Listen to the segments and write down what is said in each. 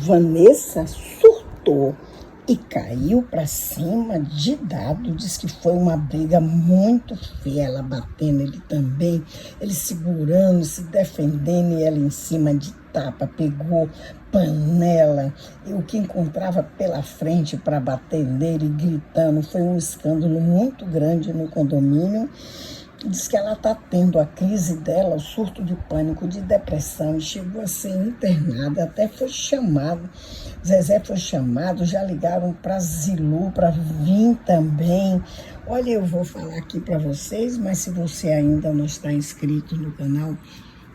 Vanessa surtou e caiu para cima de Dado. Diz que foi uma briga muito feia, ela batendo ele também, ele segurando, se defendendo e ela em cima de tapa, pegou panela e o que encontrava pela frente para bater nele, gritando. Foi um escândalo muito grande no condomínio. Diz que ela está tendo a crise dela, o surto de pânico, de depressão, e chegou a ser internada, até foi chamado, Zezé foi chamado, já ligaram para Zilu para vir também. Olha, eu vou falar aqui para vocês, mas se você ainda não está inscrito no canal,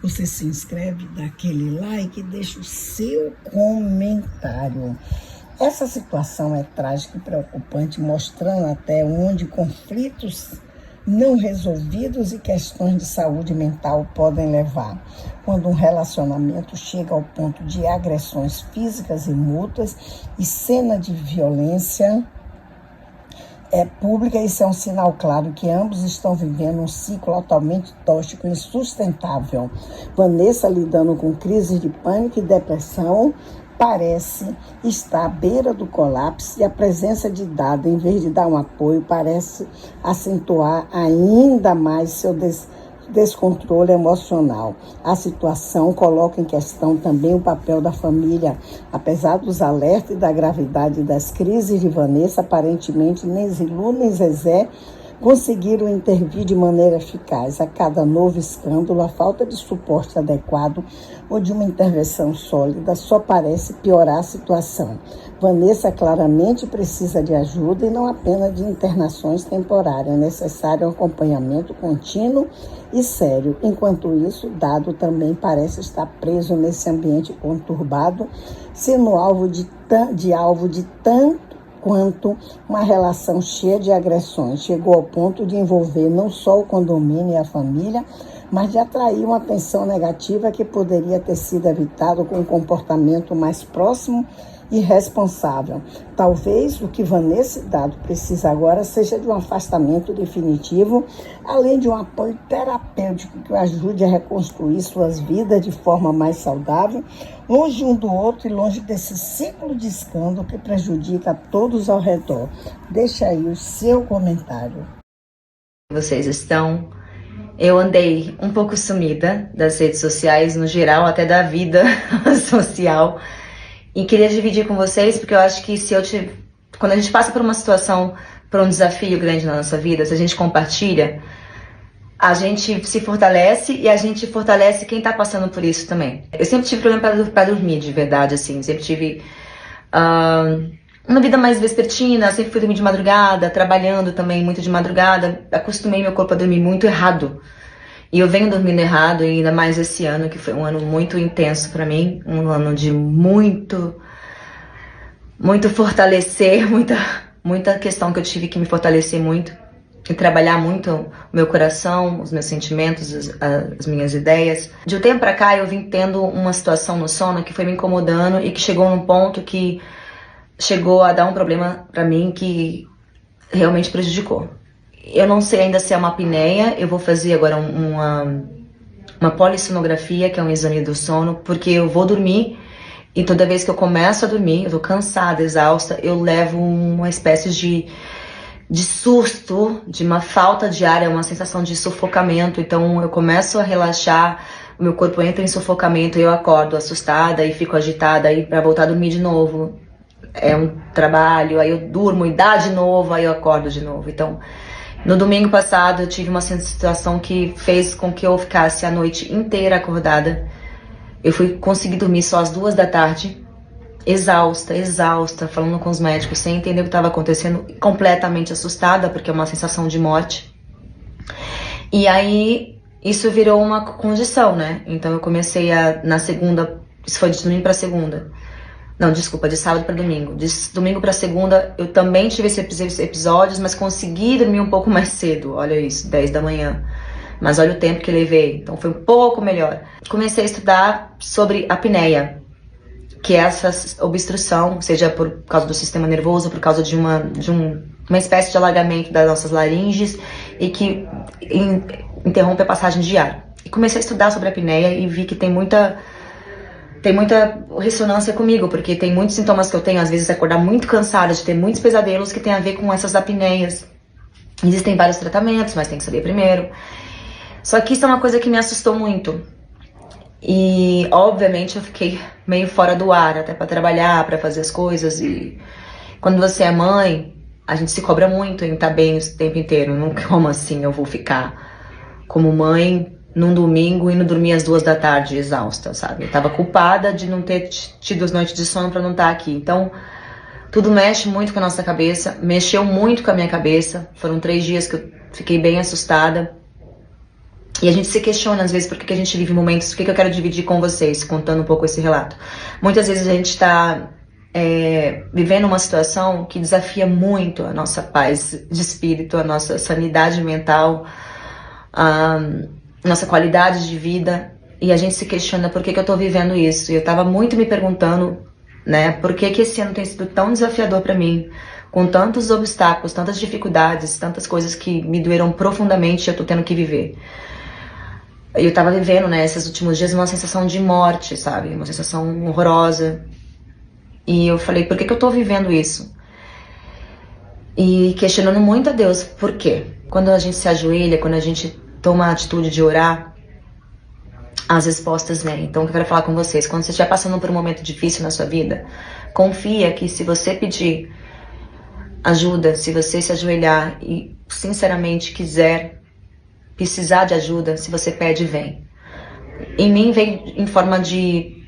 você se inscreve, dá aquele like e deixa o seu comentário. Essa situação é trágica e preocupante, mostrando até onde conflitos não resolvidos e questões de saúde mental podem levar. Quando um relacionamento chega ao ponto de agressões físicas e mútuas e cena de violência pública, isso é um sinal claro que ambos estão vivendo um ciclo altamente tóxico e insustentável. Vanessa lidando com crises de pânico e depressão, parece estar à beira do colapso, e a presença de Dado, em vez de dar um apoio, parece acentuar ainda mais seu descontrole emocional. A situação coloca em questão também o papel da família. Apesar dos alertas e da gravidade das crises de Vanessa, aparentemente nem Zilu nem Zezé conseguiram intervir de maneira eficaz. A cada novo escândalo, a falta de suporte adequado ou de uma intervenção sólida só parece piorar a situação. Vanessa claramente precisa de ajuda e não apenas de internações temporárias. É necessário um acompanhamento contínuo e sério. Enquanto isso, Dado também parece estar preso nesse ambiente conturbado, sendo alvo de tanto quanto uma relação cheia de agressões. Chegou ao ponto de envolver não só o condomínio e a família, mas de atrair uma atenção negativa que poderia ter sido evitado com um comportamento mais próximo e responsável. Talvez o que Vanessa e Dado precisa agora seja de um afastamento definitivo, além de um apoio terapêutico que o ajude a reconstruir suas vidas de forma mais saudável, longe um do outro e longe desse ciclo de escândalo que prejudica a todos ao redor. Deixa aí o seu comentário. Vocês estão? Eu andei um pouco sumida das redes sociais, no geral, até da vida social. E queria dividir com vocês, porque eu acho que quando a gente passa por uma situação, por um desafio grande na nossa vida, se a gente compartilha, a gente se fortalece e a gente fortalece quem tá passando por isso também. Eu sempre tive problema para dormir, de verdade, assim. Sempre tive uma vida mais vespertina, sempre fui dormir de madrugada, trabalhando também muito de madrugada. Acostumei meu corpo a dormir muito errado. E eu venho dormindo errado, e ainda mais esse ano, que foi um ano muito intenso pra mim, um ano de muito fortalecer, muita questão que eu tive que me fortalecer muito e trabalhar muito o meu coração, os meus sentimentos, as minhas ideias. De um tempo pra cá eu vim tendo uma situação no sono que foi me incomodando e que chegou num ponto que chegou a dar um problema pra mim que realmente prejudicou. Eu não sei ainda se é uma apneia, eu vou fazer agora uma polissonografia, que é um exame do sono, porque eu vou dormir e toda vez que eu começo a dormir, eu tô cansada, exausta, eu levo uma espécie de susto, de uma falta de ar, é uma sensação de sufocamento. Então eu começo a relaxar, o meu corpo entra em sufocamento e eu acordo assustada e fico agitada aí para voltar a dormir de novo. É um trabalho, aí eu durmo e dá de novo, aí eu acordo de novo. Então, no domingo passado eu tive uma situação que fez com que eu ficasse a noite inteira acordada. Eu fui conseguir dormir só às 2 da tarde, exausta, falando com os médicos, sem entender o que estava acontecendo, completamente assustada, porque é uma sensação de morte. E aí isso virou uma condição, né? Então eu comecei na segunda, isso foi de domingo para segunda. Não, desculpa, de sábado para domingo. De domingo para segunda eu também tive esses episódios, mas consegui dormir um pouco mais cedo. Olha isso, 10 da manhã. Mas olha o tempo que levei, então foi um pouco melhor. Comecei a estudar sobre apneia, que é essa obstrução, seja por causa do sistema nervoso, por causa de uma espécie de alagamento das nossas laringes e que interrompe a passagem de ar. E comecei a estudar sobre a apneia e vi que tem tem muita ressonância comigo, porque tem muitos sintomas que eu tenho, às vezes acordar muito cansada, de ter muitos pesadelos que tem a ver com essas apneias. Existem vários tratamentos, mas tem que saber primeiro. Só que isso é uma coisa que me assustou muito. E, obviamente, eu fiquei meio fora do ar, até pra trabalhar, pra fazer as coisas. E quando você é mãe, a gente se cobra muito em estar bem o tempo inteiro. Não, como assim eu vou ficar como mãe num domingo e não dormir às 2 da tarde exausta, sabe? Eu tava culpada de não ter tido as noites de sono pra não estar aqui. Então, tudo mexe muito com a nossa cabeça, mexeu muito com a minha cabeça. Foram 3 dias que eu fiquei bem assustada. E a gente se questiona às vezes por que a gente vive momentos, o que eu quero dividir com vocês, contando um pouco esse relato. Muitas vezes a gente está vivendo uma situação que desafia muito a nossa paz de espírito, a nossa sanidade mental, a nossa qualidade de vida. E a gente se questiona por que eu estou vivendo isso. E eu estava muito me perguntando, né, por que esse ano tem sido tão desafiador para mim, com tantos obstáculos, tantas dificuldades, tantas coisas que me doeram profundamente e eu estou tendo que viver. Eu tava vivendo, né, esses últimos dias uma sensação de morte, sabe? Uma sensação horrorosa. E eu falei, por que eu tô vivendo isso? E questionando muito a Deus, por quê? Quando a gente se ajoelha, quando a gente toma a atitude de orar, as respostas vêm. Então, o que eu quero falar com vocês, quando você estiver passando por um momento difícil na sua vida, confia que se você pedir ajuda, se você se ajoelhar e sinceramente precisar de ajuda, se você pede, vem. Em mim vem em forma de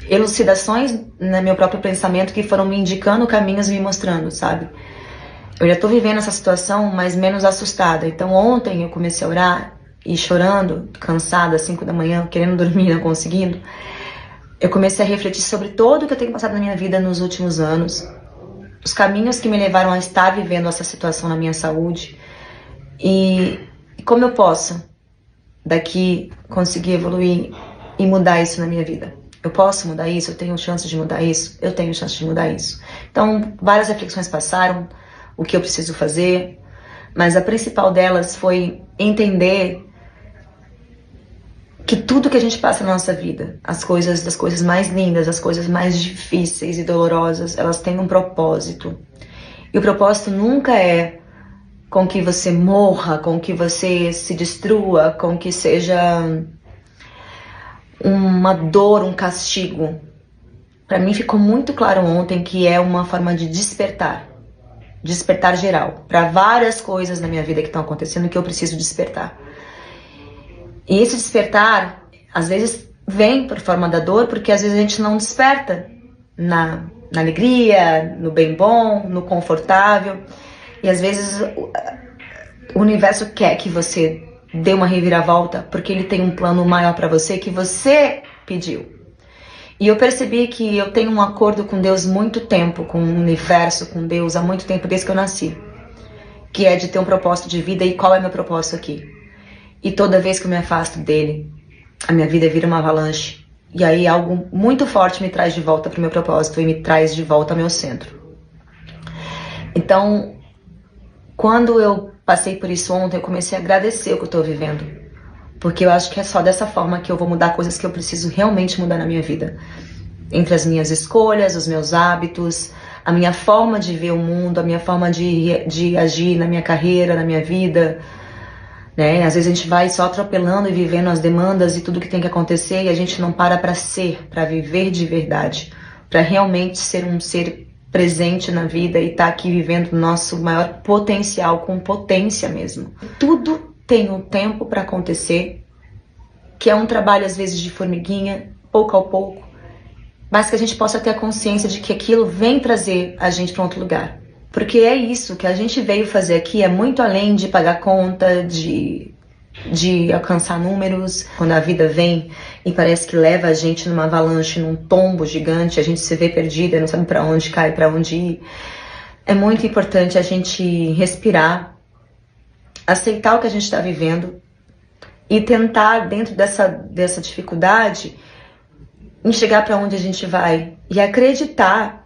elucidações no meu próprio pensamento que foram me indicando caminhos e me mostrando, sabe? Eu já tô vivendo essa situação, mas menos assustada. Então ontem eu comecei a orar e chorando, cansada, às 5 da manhã, querendo dormir, não conseguindo. Eu comecei a refletir sobre tudo que eu tenho passado na minha vida nos últimos anos, os caminhos que me levaram a estar vivendo essa situação na minha saúde e como eu posso daqui conseguir evoluir e mudar isso na minha vida. Eu posso mudar isso? Eu tenho chance de mudar isso? Eu tenho chance de mudar isso. Então, várias reflexões passaram, o que eu preciso fazer, mas a principal delas foi entender que tudo que a gente passa na nossa vida, as coisas mais lindas, as coisas mais difíceis e dolorosas, elas têm um propósito. E o propósito nunca é com que você morra, com que você se destrua, com que seja uma dor, um castigo. Para mim ficou muito claro ontem que é uma forma de despertar geral, para várias coisas na minha vida que estão acontecendo que eu preciso despertar. E esse despertar, às vezes, vem por forma da dor, porque às vezes a gente não desperta na alegria, no bem bom, no confortável. E às vezes o universo quer que você dê uma reviravolta, porque ele tem um plano maior para você que você pediu. E eu percebi que eu tenho um acordo com Deus muito tempo, com o universo, com Deus, há muito tempo desde que eu nasci. Que é de ter um propósito de vida e qual é meu propósito aqui. E toda vez que eu me afasto dele, a minha vida vira uma avalanche. E aí algo muito forte me traz de volta para o meu propósito e me traz de volta ao meu centro. Então, quando eu passei por isso ontem, eu comecei a agradecer o que eu estou vivendo. Porque eu acho que é só dessa forma que eu vou mudar coisas que eu preciso realmente mudar na minha vida. Entre as minhas escolhas, os meus hábitos, a minha forma de ver o mundo, a minha forma de agir na minha carreira, na minha vida. Né? Às vezes a gente vai só atropelando e vivendo as demandas e tudo que tem que acontecer e a gente não para ser, para viver de verdade. Para realmente ser um ser presente na vida e estar aqui vivendo o nosso maior potencial, com potência mesmo. Tudo tem um tempo para acontecer, que é um trabalho às vezes de formiguinha, pouco a pouco, mas que a gente possa ter a consciência de que aquilo vem trazer a gente para outro lugar. Porque é isso que a gente veio fazer aqui, é muito além de pagar conta, de alcançar números. Quando a vida vem e parece que leva a gente numa avalanche, num tombo gigante, a gente se vê perdida, não sabe para onde cair, para onde ir. É muito importante a gente respirar, aceitar o que a gente está vivendo e tentar, dentro dessa dificuldade, enxergar para onde a gente vai e acreditar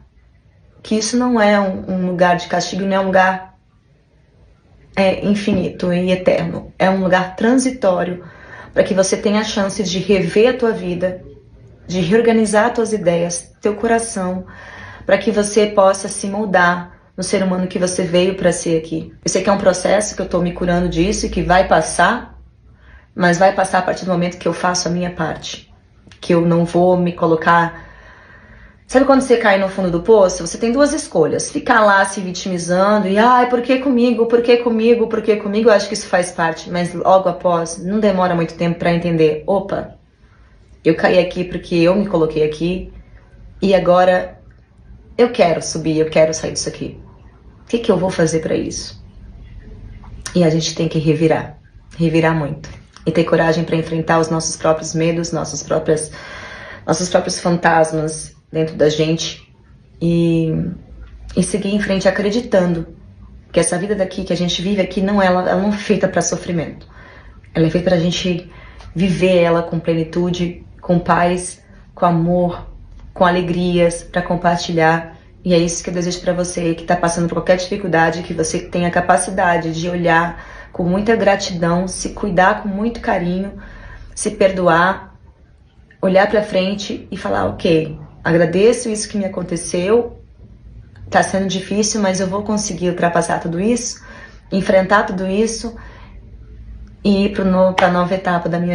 que isso não é um lugar de castigo, não é um lugar infinito e eterno. É um lugar transitório para que você tenha a chance de rever a tua vida de reorganizar tuas ideias, teu coração, para que você possa se moldar no ser humano que você veio para ser aqui. Eu sei que é um processo, que eu tô me curando disso e que vai passar, mas vai passar a partir do momento que eu faço a minha parte. Que eu não vou me colocar... Sabe quando você cai no fundo do poço? Você tem duas escolhas. Ficar lá se vitimizando e... Ai, por que comigo? Por que comigo? Por que comigo? Eu acho que isso faz parte. Mas logo após, não demora muito tempo para entender. Opa, eu caí aqui porque eu me coloquei aqui. E agora eu quero subir, eu quero sair disso aqui. O que eu vou fazer para isso? E a gente tem que revirar. Revirar muito. E ter coragem para enfrentar os nossos próprios medos, nossos próprios fantasmas dentro da gente e seguir em frente acreditando que essa vida daqui, que a gente vive aqui, ela não é feita para sofrimento. Ela é feita para a gente viver ela com plenitude, com paz, com amor, com alegrias, para compartilhar. E é isso que eu desejo para você que está passando por qualquer dificuldade, que você tenha a capacidade de olhar com muita gratidão, se cuidar com muito carinho, se perdoar, olhar para frente e falar, ok, agradeço isso que me aconteceu, tá sendo difícil, mas eu vou conseguir ultrapassar tudo isso, enfrentar tudo isso e ir para a nova etapa da minha